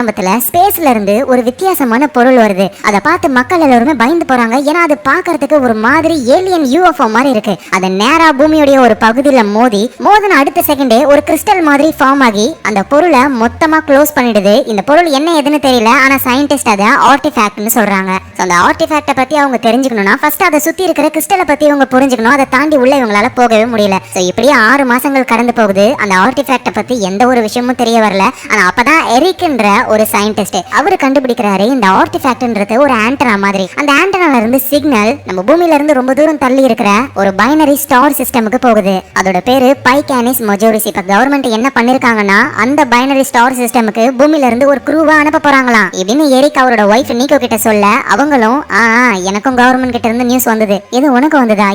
ஸ்பேஸ்ல இருந்து ஒரு வித்தியாசமான பொருள் வருது. அதை பார்த்து மக்கள் எல்லாருமே பயந்து போறாங்க. ஏன்னா அது பாக்குறதுக்கு ஒரு மாதிரி ஏலியன் யூஎஃப்ஓ மாதிரி இருக்கு. அது நேரா பூமியுடைய ஒரு பகுதியில மோதின அடுத்த செகண்டே ஒரு கிறிஸ்டல் மாதிரி ஃபார்ம் ஆகி அந்த பொருளை மொத்தமா க்ளோஸ் பண்ணிடுது. இந்த பொருள் என்ன எதுன்னு தெரியல, ஆனா சயின்டிஸ்ட் அதை ஆர்டிஃபேக்ட்னு சொல்றாங்க. அந்த ஆர்டிஃபேக்ட பத்தி அவங்க தெரிஞ்சுக்கணும்னா ஃபர்ஸ்ட் அதை சுத்தி இருக்கிற கிறிஸ்டலை பத்தி இவங்க புரிஞ்சுக்கணும். அதை தாண்டி உள்ள இவங்களால போகவே முடியல. இப்படியே 6 மாசங்கள் கடந்து போகுது. அந்த ஆர்டிஃபேக்ட பத்தி எந்த ஒரு விஷயமும் தெரிய வரல. ஆனா அப்பதான் எரிக்ன்ற ஒரு சயின்டிஸ்ட் அவரு கண்டுபிடிக்கிறாரு இந்த ஆர்டிஃபேக்ட்ன்றது ஒரு ஆண்டனா மாதிரி. அந்த ஆண்டனால இருந்து சிக்னல் நம்ம பூமியில இருந்து ரொம்ப தூரம் தள்ளி இருக்கிற ஒரு பைனரி ஸ்டார் சிஸ்டமுக்கு போகுது. அதோட பேரு பைகானிஸ் மஜோரிஸ். இப்ப கவர்மெண்ட் என்ன பண்ணிருக்காங்கன்னா அந்த பைனரி ஸ்டார் சிஸ்டமுக்கு பூமியில இருந்து ஒரு க்ரூவா அனுப்ப போறாங்களாம். இப்படின்னு எரிக் அவரோட ஒய்ஃப் நீக்கோ கிட்ட சொல்ல அவங்களும் எனக்கும் கவர்மெண்ட் கிட்ட இருந்து நியூஸ் வந்தது. இது உனக்கு வந்ததா?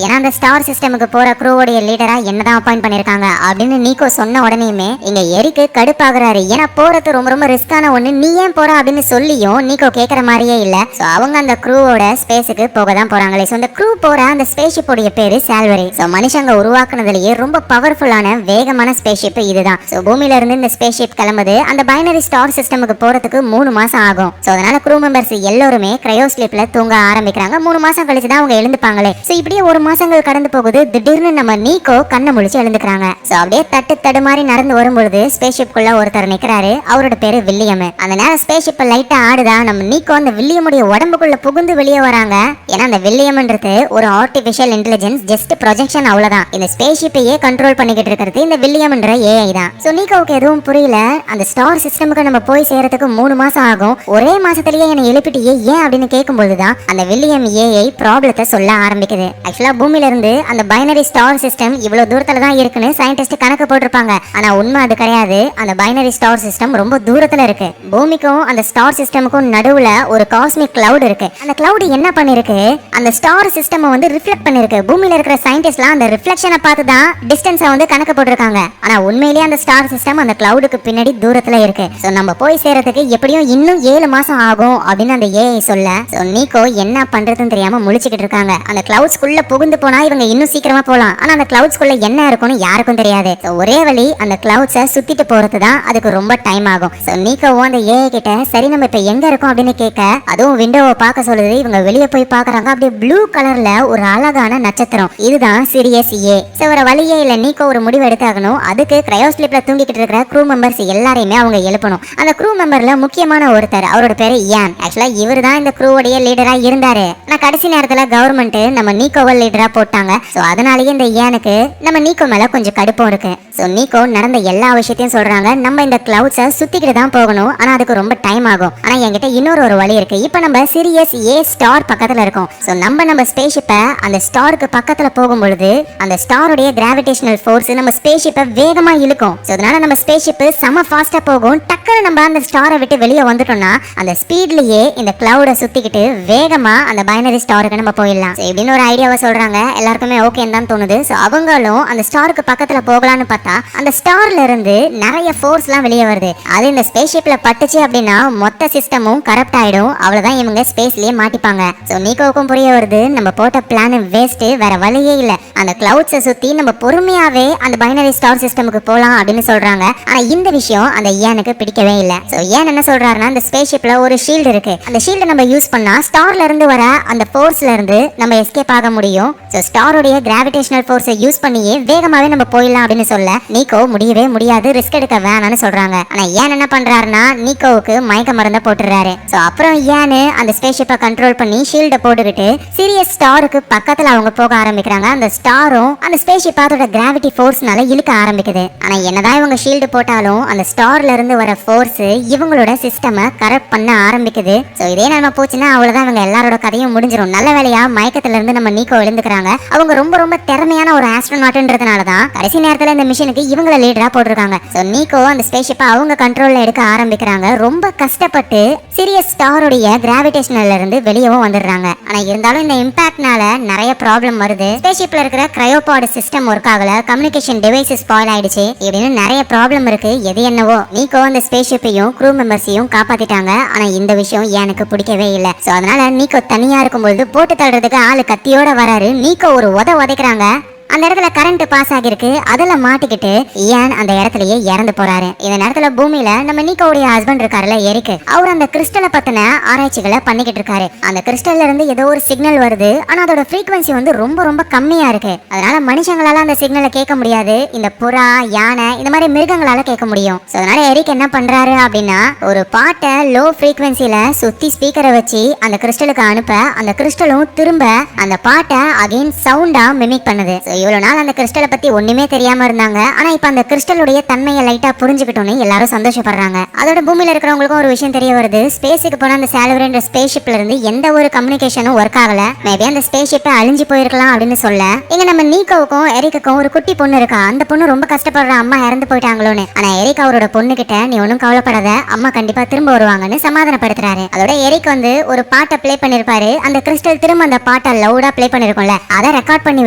ஏன்னா அந்த ஸ்டார் சிஸ்டமுக்கு போற க்ரூவோட லீடரா என்னதான் அப்பாயிண்ட் பண்ணிருக்காங்க அப்படின்னு நீக்கோ சொன்ன உடனேயுமே இங்க எரிக்கு கடுப்பாகிறாரு. ஏன்னா போறது ரொம்ப ரொம்ப ரிஸ்கான ஒண்ணு, நீ ஏன் போற அப்படின்னு சொல்லியும் நீக்கோ கேக்குற மாதிரியே இல்ல. சோ அவங்க அந்த க்ரூவோட ஸ்பேஸுக்கு போக தான் போறாங்களே. சோ அந்த க்ரூ போற அந்த ஸ்பேஸ்ஷிப் உடைய பேரு சால்வரி. சோ மனுஷங்க உருவாக்குனதுலயே ரொம்ப பவர்ஃபுல்லான வேகமான ஸ்பேஸ்ஷிப் இதுதான். சோ பூமியில இருந்து இந்த ஸ்பேஸ்ஷிப் கிளம்புது. அந்த பைனரி ஸ்டார் சிஸ்டமுக்கு போறதுக்கு 3 மாசம் ஆகும். சோ அதனால க்ரூ மெம்பர்ஸ் எல்லாருமே கிரையோ ஸ்லீப்ல தூங்க ஆரம்பிக்கிறாங்க. 3 மாசம் கழிச்சு தான் அவங்க எழுந்துப்பாங்களே. சோ இப்படியே 1 மாசங்கள் கடந்து போகுது. திடீர்னு நம்ம நீக்கோ கண்ணை முழிச்சு எழுந்துக்கிறாங்க. சோ அப்படியே தட்டு மாதிரி நடந்து வரும்பொழுது ஸ்பேஸ்ஷிப்குள்ள ஒருத்தர் நிக்கிறாரு. அவரோட பேரு வில்லியம். அந்த நேரம் ஸ்பேஸ்ஷிப் லைட்டா ஆடுதா. நம்ம நீக்கோ அந்த வில்லியமுடைய உடம்புக்குள்ள புகுந்து வெளியே வராங்க. ஏன்னா அந்த வில்லியம்ன்றது ஒரு ஆர்டிபிஷியல் இன்டெலிஜென்ஸ், ஜஸ்ட் ப்ரொஜெக்ஷன் அவ்வளவுதான். இந்த ஸ்பேஸ்ஷிப்பையே கண்ட்ரோல் பண்ணிக்கிட்டு இருக்கிறது இந்த வில்லியம்ன்ற ஏஐ தான். சோ நீக்கோவுக்கு எதுவும் புரியல. அந்த ஸ்டார் சிஸ்டமுக்கு நம்ம போய் சேரத்துக்கு 3 மாசம் ஆகும். ஒரே மாசத்திலேயே என்னை எழுப்பிட்டியே ஏன் அப்படின்னு கேட்கும்போதுதான் அந்த வில்லியம் ஏஐ ப்ராப்ளத்தை சொல்ல ஆரம்பிக்குது. ஆக்சுவலா பூமியில இருந்து அந்த பைனரி ஸ்டார் சிஸ்டம் இவ்வளவு தூரத்துல தான் இருக்குன்னு சயின்டிஸ்ட் கணக்கு போட்டிருப்பாங்க. ஆனா உண்மை அது கிடையாது. அந்த பைனரி ஸ்டார் சிஸ்டம் ரொம்ப தூரத்துல இருக்கு. பூமிக்கும் அந்த ஸ்டார் சிஸ்டமுக்கும் நடுவுல ஒரு காஸ்மிக் கிளவுட் இருக்கு. அந்த கிளவுட் என்ன பண்ணிருக்கு, அந்த ஸ்டார் சிஸ்டம் வந்து ரிஃப்ளெக்ட் பண்ணிருக்கு. பூமியில இருக்கிற சயின்டிஸ்ட்லாம் அந்த ரிஃப்ளெக்ஷனை பார்த்து தான் டிஸ்டன்ஸை வந்து கணக்கு போட்டிருக்காங்க. ஆனா உண்மையிலேயே அந்த ஸ்டார் சிஸ்டம் அந்த கிளவுடுக்கு பின்னாடி தூரத்துல இருக்கு. சோ நம்ம போய் சேரத்துக்கு எப்படியும் இன்னும் 7 மாசம் ஆகும் அப்படின்னு அந்த ஏஐ சொல்ல சோ நீக்கோ என்ன பண்றதுன்னு தெரியாம முழிச்சுக்கிட்டு இருக்காங்க. அந்த கிளவுட்ஸ்குள்ள புகுந்து போனா இவங்க இன்னும் சீக்கிரமா போலாம். ஆனா அந்த கிளவுட்ஸ்குள்ள என்ன இருக்கும்னு யாருக்கும் தெரியாது. ஒரே வழி அந்த கிளவுட்ஸை சுத்திட்டு போறது தான். அதுக்கு ரொம்ப டைம் ஆகும். சோ நீக்கோவும் அந்த ஏஐ கிட்ட சரி நம்ம இப்ப எங்க இருக்கோம் அப்படின்னு கேட்க அதுவும் விண்டோவை பார்க்க சொல்லுது. இவங்க வெளியே போய் பாக்குறாங்க. அப்படியே ப்ளூ கலர்ல ஒரு அழகான நட்சத்திரம். இதுதான் சிரியஸ் ஏ. வேற வழியே இல்ல, நீக்கோ ஒரு முடிவு எடுத்தாகணும். அதுக்கு கிரையோ ஸ்லீப்ல தூங்கிக்கிட்டு இருக்கிற க்ரூ மெம்பர்ஸ் எல்லாரையுமே அவங்க எழுப்பணும். அந்த க்ரூ மெம்பர்ல முக்கியமான ஒருத்தர், அவரோட பேரு இயான். ஆக்சுவலா இவர் தான் இந்த க்ரூவோடைய லீடரா இருந்தாரு. ஆனா கடைசி நேரத்துல கவர்மெண்ட் நம்ம நீக்கோவை லீடரா போட்டாங்க. சோ அதனாலேயே இந்த இயானுக்கு நம்ம நீக்கோ மேல கொஞ்சம் கடுப்பம் இருக்கு. சோ நீக்கோ நடந்த எல்லா விஷயத்தையும் சொல்றாங்க. நம்ம இந்த கிளவுட்ஸை சுத்திக்கிட்டு தான் போகணும். ஆனா அதுக்கு ரொம்ப டைம் ஆகும். ஆனா என்கிட்ட இன்னொரு வழி இருக்கு. இப்போ நம்ம சிரியஸ் ஏ ஸ்டார் பக்கத்துல இருக்கோம். சோ நம்ம ஸ்பேஸ்ஷிப்பை அந்த ஸ்டாருக்கு பக்கத்துல போகும்பொழுது அந்த ஸ்டாருடைய கிராவிடேஷனல் ஃபோர்ஸ் நம்ம ஸ்பேஸ்ஷிப்பை வேகமா இழுக்கும். சோ அதனால நம்ம ஸ்பேஸ்ஷிப் செம ஃபாஸ்டா போகும். டக்குனு நம்ம அந்த ஸ்டாரை விட்டு வெளியே வந்துட்டோம்னா அந்த ஸ்பீட்லயே இந்த கிளவுட சுத்திக்கிட்டு வேகமா அந்த பைனரி ஸ்டாருக்கு நம்ம போயிடலாம். இப்படின்னு ஒரு ஐடியாவை சொல்றாங்க. எல்லாருக்குமே ஓகேன்னு தான் தோணுது. சோ அவங்களும் அந்த ஸ்டாருக்கு பக்கத்துல போகலான்னு பார்த்தா அந்த ஸ்டார்ல இருந்து நிறைய ஃபோர்ஸ்லாம் வெளியே வருது. அது இந்த ஸ்பேஸ்ஷிப்ல பட்டுச்சு அப்படின்னா மொத்த சிஸ்டமும் கரப்ட் ஆயிடும். அவ்வளவுதான், இவங்க ஸ்பேஸ்லயே மாட்டிப்பாங்க. சோ நீக்கோவுக்கும் புரிய வருது நம்ம போட்ட பிளான் வேஸ்ட், வேற வழியே இல்ல. அந்த கிளவுட்ஸை சுத்தி நம்ம பொறுமையாவே அந்த பைனரி ஸ்டார் சிஸ்டமுக்கு போலாம் அப்படின்னு சொல்றாங்க. ஆனா இந்த விஷயம் அந்த ஏனுக்கு பிடிக்கவே இல்ல. சோ ஏன் என்ன சொல்றாருன்னா அந்த ஸ்பேஸ்ஷிப்ல ஒரு ஷீல்டு இருக்கு. அந்த ஷீல்டை நம்ம யூஸ் பண்ணா ஸ்டார்ல இருந்து வர அந்த ஃபோர்ஸ்ல இருந்து நம்ம எஸ்கேப் ஆக முடியும். சோ ஸ்டாரோடைய கிராவிடேஷனல் ஃபோர்ஸை யூஸ் பண்ணியே வேகமாவே நம்ம போயிடலாம் அப்படின்னு சொல்ல நீக்கோ முடியவே முடியாது, ரிஸ்க் எடுக்க வேணாம்னு சொல்றாங்க. ஆனா ஏன் என்ன பண்றாருன்னா நீக்கோவுக்கு மயக்க மருந்த போட்டுறாரு. சோ அப்புறம் ஏன்னு அந்த ஸ்பேஸ்ஷிப்பை கண்ட்ரோல் பண்ணி ஷீல்டை போட்டுக்கிட்டு சீரியஸ் ஸ்டாருக்கு பக்கத்துல அவங்க போக ஆரம்பிக்கிறாங்க. அந்த ஸ்டாரும் அந்த ஸ்பேஸ்ஷிப் அதோட கிராவிட்டி ஃபோர்ஸ்னால இழுக்க ஆரம்பிக்குது. ஆனா என்னதான் இவங்க ஷீல்டு போட்டாலும் அந்த ஸ்டார்ல இருந்து வர ஃபோர்ஸ் இவங்களோட சிஸ்டமை கரெக்ட் பண்ண ஆரம்பிக்குது. சோ இதே நம்ம போச்சுன்னா அவ்வளவுதான், இவங்க எல்லாரோட கதையும் முடிஞ்சிடும். நல்ல வேலையா மயக்கத்துல இருந்து நம்ம நீக்கோ எழுந்துக்கிறாங்க. அவங்க ரொம்ப ரொம்ப திறமையான ஒரு ஆஸ்ட்ரோநாட்ன்றதுனாலதான் கடைசி நேரத்துல இந்த மிஷனுக்கு இவங்களை லீடரா போட்டிருக்காங்க. சோ நீக்கோ அந்த ஸ்பேஸ்ஷிப்பை அவங்க கண்ட்ரோல்ல எடுக்க ஆரம்பிக்கிறாங்க. ரொம்ப கஷ்டப்பட்டு சீரியஸ் ஸ்டாருடைய கிராவிடேஷன்ல இருந்து வெளியவும் வந்துடுறாங்க. ஆனா இருந்தாலும் இந்த இம்பாக்ட்னால நிறைய ப்ராப்ளம் வருது. ஸ்பேஸ்ஷிப்ல இருக்கிற கிரையோபாட் சிஸ்டம் ஒர்க் ஆகல, கம்யூனிகேஷன் டிவைஸ் ஸ்பாயில் ஆயிடுச்சு. இப்படின்னு நிறைய ப்ராப்ளம் இருக்கு. எது என்னவோ நீக்கோ அந்த ஸ்பேஸ்ஷிப்பையும் க்ரூ மெம்பர்ஸையும் காப்பாத்திட்டாங்க. ஆனா இந்த விஷயம் எனக்கு பிடிக்கவே இல்லை. சோ அதனால நீக்கோ தனியா இருக்கும்போது போட்டு தள்ளுறதுக்கு ஆளு கத்தியோட வராரு. நீக்கோ ஒரு உதைக்கிறாங்க. அந்த இடத்துல கரண்ட் பாஸ் ஆகிருக்கு. அதுல மாட்டிக்கிட்டு இயான் அந்த இடத்துலயே இறந்து போறாரு. இந்த நேரத்துல பூமியில நம்ம நீக்கோடைய ஹஸ்பண்ட் இருக்காருல எரிக், அவர் அந்த கிறிஸ்டலை பத்தின ஆராய்ச்சிகளை பண்ணிக்கிட்டு இருக்காரு. அந்த கிறிஸ்டல்ல இருந்து ஏதோ ஒரு சிக்னல் வருது. ஆனா அதோட ஃப்ரீக்வன்சி வந்து ரொம்ப ரொம்ப கம்மியா இருக்கு. அதனால மனுஷங்களால அந்த சிக்னலை கேட்க முடியாது. இந்த புறா, யானை இந்த மாதிரி மிருகங்களால கேட்க முடியும். அதனால எரிக் என்ன பண்றாரு அப்படின்னா, ஒரு பாட்டை லோ ஃப்ரீக்வன்சில சுத்தி ஸ்பீக்கரை வச்சு அந்த கிறிஸ்டலுக்கு அனுப்ப, அந்த கிறிஸ்டலும் திரும்ப அந்த பாட்டை அகைன் சவுண்டா மிமிக் பண்ணுது. இவ்வளவு நாள் அந்த கிறிஸ்டலை பத்தி ஒண்ணுமே தெரியாம இருந்தாங்க. ஆனா இப்ப அந்த கிறிஸ்டலுடைய தன்மையை லைட்டா புரிஞ்சுக்கிட்டோன்னு எல்லாரும் சந்தோஷப்படுறாங்க. அதோட பூமியில இருக்கிறவங்களுக்கும் ஒரு விஷயம் தெரிய வருது. ஸ்பேஸுக்கு போன அந்த சால்வரேன்ற ஸ்பேஸ் ஷிப்ல இருந்து எந்த ஒரு கம்யூனிகேஷனும் ஒர்க் ஆகல. மேபி அந்த ஸ்பேஸ் ஷிப் அழிஞ்சு போயிருக்கலாம் அப்படின்னு சொல்ல, இங்க நம்ம நீக்கோவுக்கும் எரிக்குக்கும் ஒரு குட்டி பொண்ணு இருக்கா. அந்த பொண்ணு ரொம்ப கஷ்டப்படுற, அம்மா இறந்து போயிட்டாங்களோன்னு. ஆனா எரிக் அவரோட பொண்ணு கிட்ட, நீ ஒன்னும் கவலைப்படாத, அம்மா கண்டிப்பா திரும்ப வருவாங்கன்னு சமாதானப்படுத்துறாரு. அதோட எரிக் வந்து ஒரு பாட்டை பிளே பண்ணிருப்பாரு. அந்த கிறிஸ்டல் திரும்ப அந்த பாட்டை லவுடா பிளே பண்ணிருக்கும்ல, அதை ரெக்கார்ட் பண்ணி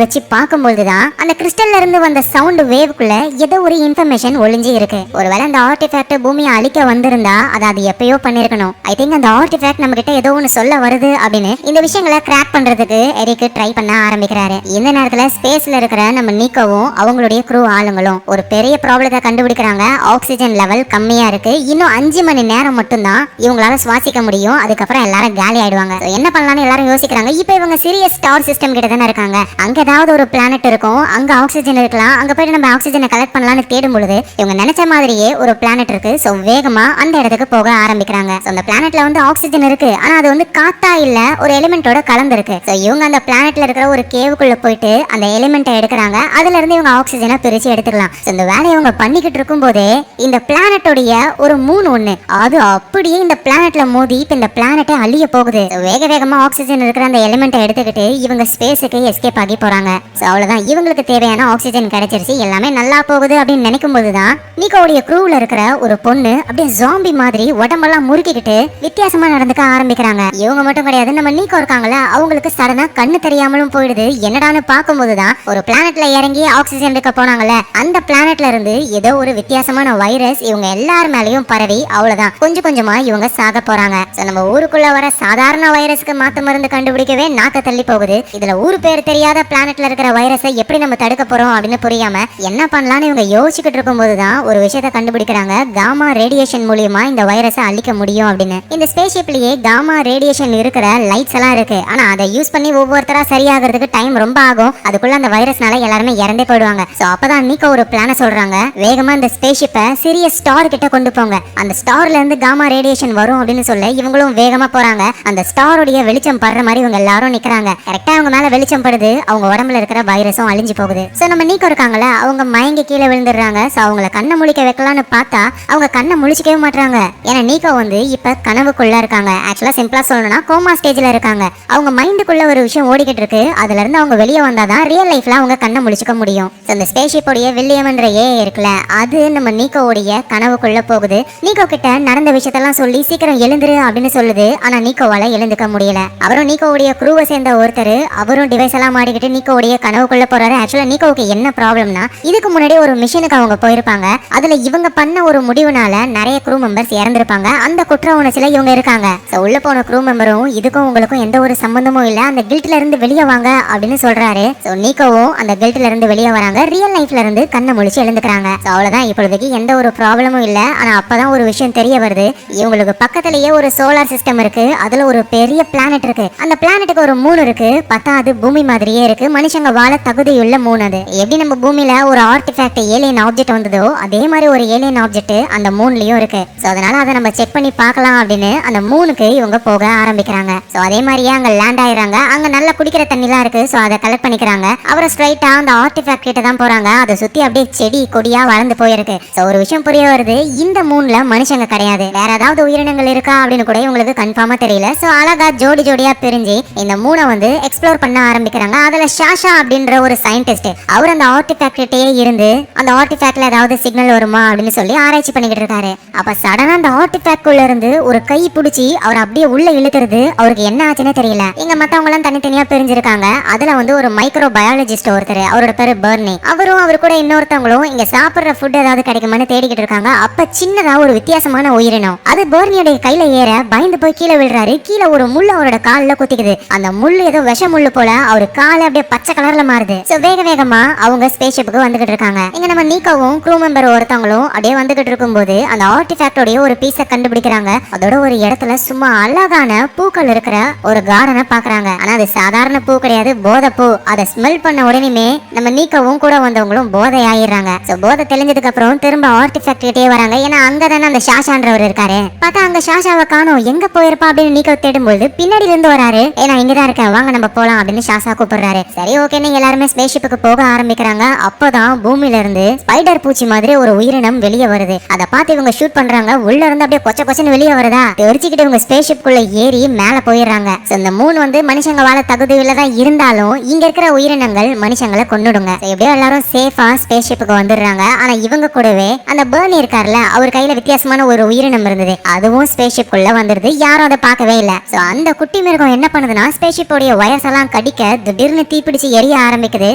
வச்சு பார்க்கும்போதுதான் அந்த கிறிஸ்டல்ல இருந்து வந்த சவுண்ட் வேவ்க்குள்ள ஏதோ ஒரு இன்ஃபர்மேஷன் ஒளிஞ்சு இருக்கு. ஒருவேளை அந்த ஆர்டிஃபேக்ட் பூமியை அழிக்க வந்திருந்தா அது எப்பயோ பண்ணிருக்கணும். ஐ திங்க் அந்த ஆர்டிஃபேக்ட் நம்ம கிட்ட ஏதோ ஒன்னு சொல்ல வருது அப்படின்னு இந்த விஷயங்களை கிராக் பண்றதுக்கு எரிக் ட்ரை பண்ண ஆரம்பிக்கிறாரு. இந்த நேரத்துல ஸ்பேஸ்ல இருக்கிற நம்ம நீக்கோவும் அவங்களுடைய க்ரூ ஆளுங்களும் ஒரு பெரிய ப்ராப்ளத்தை கண்டுபிடிக்கிறாங்க. ஆக்சிஜன் லெவல் கம்மியா இருக்கு. இன்னும் 5 மணி நேரம் மட்டும்தான் இவங்களால சுவாசிக்க முடியும். அதுக்கப்புறம் எல்லாரும் காலி ஆயிடுவாங்க. என்ன பண்ணலாம்னு எல்லாரும் யோசிக்கிறாங்க. இப்போ இவங்க சீரியஸ் ஸ்டார் சிஸ்டம் கிட்ட தானே இருக்காங்க. அங்க ஏதாவது ஒரு பிளானட் இருக்கும், அங்க ஆக்சிஜன் இருக்கலாம். அங்க போயிட்டு நம்ம ஆக்சிஜனை கலெக்ட் பண்ணலாம்னு தேடும் பொழுது இவங்க நினைச்ச மாதிரியே ஒரு பிளானட் இருக்கு. சோ வேகமா அந்த இடத்துக்கு போக ஆரம்பிக்கிறாங்க. அந்த பிளானட்ல வந்து ஆக்சிஜன் இருக்கு. ஆனா அது வந்து காத்தா இல்ல, ஒரு எலிமெண்டோட கலந்து இருக்கு. சோ இவங்க அந்த பிளானட்ல இருக்கிற ஒரு கேவுக்குள்ள போயிட்டு அந்த எலிமெண்ட்டை எடுக்கிறாங்க. அதுல இருந்து இவங்க ஆக்சிஜனை பிரிச்சு எடுத்துக்கலாம். இந்த வேலையை இவங்க பண்ணிக்கிட்டு இருக்கும் போதே இந்த பிளானட்டோடைய ஒரு மூன் ஒண்ணு அது அப்படியே இந்த பிளானட்ல மோதி இப்ப இந்த பிளானட்டை அழிய போகுது. வேக வேகமா ஆக்சிஜன் இருக்கிற அந்த எலிமெண்ட்டை எடுத்துக்கிட்டு இவங்க ஸ்பேஸுக்கு எஸ்கேப் ஆகி போறாங்க. சோ அவ்வளவுதான், இவங்களுக்கு தேவையான ஆக்சிஜன் கிடைச்சிருச்சு, எல்லாமே நல்லா போகுது அப்படின்னு நினைக்கும் போதுதான் நீக்கோடைய க்ரூல இருக்கிற ஒரு பொண்ணு அப்படியே ஜாம்பி மாதிரி உடம்பெல்லாம் முறுக்கிக்கிட்டு வித்தியாசமா நடந்துக்க ஆரம்பிக்கிறாங்க. இவங்க மட்டும் கிடையாது, நம்ம நீக்கோ இருக்காங்கல்ல, அவங்களுக்கு சடனா கண்ணு தெரியாமலும் போயிடுது. என்னடான்னு பார்க்கும்போதுதான் ஒரு பிளானட்ல இறங்கி ஆக்சிஜன் எடுக்க போனாங்கல்ல, அந்த பிளானட்ல இருந்து ஏதோ ஒரு வித்தியாசமான வைரஸ் இவங்க எல்லார் மேலயும் பரவி அவ்வளவுதான் கொஞ்சம் கொஞ்சமா இவங்க சாக போறாங்க. நம்ம ஊருக்குள்ள வர சாதாரண வைரஸ்க்கு மாத்து மருந்து கண்டுபிடிக்கவே நாக்க தள்ளி போகுது. இதுல ஊரு பேர் தெரியாத பிளானட்ல இருக்கிற வைரஸை எப்படி நம்ம தடுக்க போறோம் அப்படின்னு புரியாம என்ன பண்ணலாம்னு இவங்க யோசிச்சுக்கிட்டு இருக்கும் போதுதான் ஒரு விஷயத்தை கண்டுபிடிக்கிறாங்க. காமா ரேடியேஷன் மூலியமா இந்த வைரஸை அழிக்க முடியும் அப்படின்னு. இந்த ஸ்பேஸ் ஷிப்லயே காமா ரேடியேஷன் இருக்கிற லைட்ஸ் எல்லாம் இருக்கு. ஆனா அதை யூஸ் பண்ணி ஒவ்வொருத்தரா சரியாகிறதுக்கு டைம் ரொம்ப ஆகும். அதுக்குள்ள அந்த வைரஸ்னால எல்லாருமே இறந்தே போயிடுவாங்க. சோ அப்பதான் நீக்க ஒரு பிளான சொல்றாங்க. வேகமா இந்த ஸ்பேஸ் ஷிப்பை சிறிய ஸ்டார் கிட்ட கொண்டு போங்க, அந்த ஸ்டார்ல இருந்து காமா ரேடியேஷன் வரும் அப்படின்னு சொல்ல இவங்களும் வேகமா போறாங்க. அந்த ஸ்டாரோடைய வெளிச்சம் படுற மாதிரி இவங்க எல்லாரும் நிக்கிறாங்க. கரெக்டா அவங்க மேல வெளிச்சம் படுது. அவங்க உடம்புல இருக்கிற வைரஸும் அழிஞ்சு போகுது. சோ நம்ம நீக்க இருக்காங்கல்ல, அவங்க மயங்கி கீழே விழுந்துடுறாங்க. சோ அவங்கள கண்ணை முழிக்க வைக்கலாம்னு பார்த்தா அவங்க கண்ணை முழிச்சிக்கவே மாட்டாங்க. ஏன்னா நீக்கோ வந்து இப்ப கனவுக்குள்ள இருக்காங்க. ஆக்சுவலா சிம்பிளா சொல்லணும்னா கோமா ஸ்டேஜ்ல இருக்காங்க. அவங்க மைண்டுக்குள்ள ஒரு விஷயம் ஓடிக்கிட்டு இருக்கு. அதுல இருந்து அவங்க வெளியே வந்தாதான் ரியல் லைஃப்ல அவங்க கண்ணை முழிச்சுக்க முடியும். இந்த ஸ்பேஸ் ஷிப்போடைய வில்லியம்ன்ற இருக்குல்ல, அது நம்ம நீக்கோவுடைய கனவுக்குள்ள போகுது. நீக்கோ கிட்ட நடந்த விஷயத்தெல்லாம் சொல்லி சீக்கிரம் எழுந்துரு அப்படின்னு சொல்லுது. ஆனா நீக்கோவால எழுந்துக்க முடியல. அவரும் நீக்கோவுடைய க்ரூவை சேர்ந்த ஒருத்தர் அவரும் டிவைஸ் எல்லாம் மாடிக்கிட்டு நீக்கோவுடைய கனவுக்குள்ள போறாரு. ஆக்சுவலா நீக்கோவுக்கு என்ன ப்ராப்ளம்னா, இதுக்கு முன்னாடி ஒரு மிஷனுக்கு அவங்க போயிருப்பாங்க. அதுல இவங்க பண்ண ஒரு முடிவுனால நிறைய க்ரூ மெம்பர்ஸ் இறந்திருப்பாங்க. அந்த குற்ற உணர்ச்சியில இவங்க இருக்காங்க. உள்ள போன க்ரூ மெம்பரும் இதுக்கும் உங்களுக்கும் எந்த ஒரு சம்பந்தமும் இல்ல, அந்த கில்ட்ல இருந்து வெளியே வாங்க அப்படின்னு சொல்றாரு. நீக்கோவும் அந்த கில்ட்ல இருந்து வெளியே வராங்க. ரியல் லைஃப்ல இருந்து கண்ணை முழிச்சு எழுந்துக்கிறாங்க. அவ்வளவுதான், இப்பொழுதைக்கு எந்த ஒரு ப்ராப்ளமும் இல்ல. ஆனா அப்பதான் ஒரு விஷயம் தெரிய வருது. இவங்களுக்கு பக்கத்திலேயே ஒரு சோலார் சிஸ்டம் இருக்கு. அதுல ஒரு பெரிய பிளானட் இருக்கு. அந்த பிளானட்டுக்கு ஒரு மூன் இருக்கு. பார்த்தா அது பூமி மாதிரியே இருக்கு. மனுஷங்க வாழ தகுதியுள்ள மூன். அது எப்படி நம்ம பூமியில ஒரு ஆர்டிஃபேக்ட் ஏலியன் ஆப்ஜெக்ட் வந்ததோ அதே மாதிரி ஒரு ஏலியன் ஆப்ஜெக்ட் அந்த மூன்லயும் இருக்கு. சோ அதனால அதை நம்ம செக் பண்ணி பார்க்கலாம் அப்படின்னு அந்த மூனுக்கு இவங்க போக ஆரம்பிக்கிறாங்க. சோ அதே மாதிரியே அங்க லேண்ட் ஆயிடுறாங்க. அங்க நல்ல குடிக்கிற தண்ணி எல்லாம் இருக்கு. சோ அதை கலெக்ட் பண்ணிக்கிறாங்க. அப்புறம் ஸ்ட்ரைட்டா அந்த ஆர்டிஃபேக்ட் கிட்ட தான் போறாங்க. அதை சுத்தி அப்படியே செடி கொடியா வளர்ந்து போயிருக்கு. சோ ஒரு விஷயம் புரிய வருது, இந்த மூன்ல மனுஷங்க கிடையாது, வேற ஏதாவது உயிரினங்கள் இருக்கா அப்படின்னு கூட இவங்களுக்கு கன்ஃபார்மா தெரியல. சோ அழகா ஜோடி ஜோடியா பிரிஞ்சு இந்த மூனை வந்து எக்ஸ்ப்ளோர் பண்ண ஆரம்பிக்கிறாங்க. அதுல ஷாஷா அப்படின்ற ஒரு சயின்டிஸ்ட், அவர் அந்த ஆர்டிஃபேக்ட்டே இருந்து அந்த ஆர்டிஃபேக்ட்ல ஏதாவது சிக்னல் வருமா அப்படின்னு சொல்லி ஆராய்ச்சி பண்ணிக்கிட்டு இருக்காரு. அப்ப சடனா அந்த ஆர்டிஃபேக்ட்குள்ள இருந்து ஒரு கை பிடிச்சி அவர் அப்படியே உள்ள இழுக்கிறது. அவருக்கு என்ன ஆச்சுன்னே தெரியல. இங்க மத்தவங்க எல்லாம் தனித்தனியா பிரிஞ்சிருக்காங்க. அதுல வந்து ஒரு மைக்ரோ பயாலஜிஸ்ட் ஒருத்தர், அவரோட பேரு பர்னி, அவரும் அவர் கூட இன்னொருத்தவங்களும் இங்க சாப்பிடுற ஃபுட் ஏதாவது கிடைக்குமான்னு தேடிக்கிட்டு இருக்காங்க. அப்ப சின்னதா ஒரு வித்தியாசமான உயிரினம் அது பர்னியோட கையில ஏற பயந்து போய் கீழே விழுறாரு. கீழே ஒரு முள்ளு அவரோட காலில் குத்திக்குது. அந்த முள்ளு ஏதோ விஷ முள்ளு போல அவர் காலை அப்படியே பச்சை கலர்ல மாறுது. வருது. சோ வேக வேகமா அவங்க ஸ்பேஸ்ஷிப்புக்கு வந்துகிட்டு இருக்காங்க. இங்க நம்ம நீக்காவும் க்ரூ மெம்பர் ஒருத்தவங்களும் அப்படியே வந்துகிட்டு இருக்கும்போது அந்த ஆர்டிஃபேக்டோட ஒரு பீஸை கண்டுபிடிக்கிறாங்க. அதோட ஒரு இடத்துல சும்மா அழகான பூக்கள் இருக்கிற ஒரு கார்டனை பாக்குறாங்க. ஆனா அது சாதாரண பூ கிடையாது, போதை பூ. அதை ஸ்மெல் பண்ண உடனே நம்ம நீக்கவும் கூட வந்தவங்களும் போதை ஆயிடுறாங்க. சோ போதை தெளிஞ்சதுக்கு அப்புறம் திரும்ப ஆர்டிஃபேக்ட் கிட்டே வராங்க. ஏன்னா அங்கதானே அந்த ஷாஷான்றவர் இருக்காரு. பார்த்தா அங்க ஷாஷாவை காணோம், எங்க போயிருப்பா அப்படின்னு நீக்கோ தேடும்போது பின்னாடி இருந்து வராரு. ஏன்னா இங்கதான் இருக்கேன், வாங்க நம்ம போலாம் அப்படின்னு ஷாஷா கூப்பிடுறாரு. சரி ஓகேன்னு எல்லாருமே ஸ்பேஸ்ஷிப்புக்கு போக ஆரம்பிக்கிறாங்க. அப்பதான் பூமியில இருந்து ஸ்பைடர் பூச்சி மாதிரி ஒரு உயிரினம் வெளியே வருது. அதை பார்த்து இவங்க ஷூட் பண்றாங்க. உள்ள இருந்து அப்படியே கொச்ச கொச்சன்னு வெளியே வருதா, தெரிச்சுக்கிட்டு இவங்க ஸ்பேஸ்ஷிப் குள்ள ஏறி மேல போயிடுறாங்க. இந்த மூணு வந்து மனுஷங்க வாழ தகுதியில தான் இருந்தாலும் இங்க இருக்கிற உயிரினங்கள் மனுஷங்களை கொன்னுடுங்க. எப்படியோ எல்லாரும் சேஃபா ஸ்பேஸ்ஷிப்புக்கு வந்துடுறாங்க. ஆனா இவங்க கூடவே அந்த பர்னி இருக்காருல, அவர் கையில வித்தியாசமான ஒரு உயிரினம் இருந்தது, அதுவும் ஸ்பேஸ்ஷிப் குள்ள வந்துருது. யாரும் அதை பார்க்கவே இல்ல. சோ அந்த குட்டி மிருகம் என்ன பண்ணுதுன்னா ஸ்பேஸ்ஷிப் உடைய வயர்ஸ் எல்லாம் கடிக்க திடீர்னு தீப்பிடிச்சு எரிய ஆரம்பிக்குது.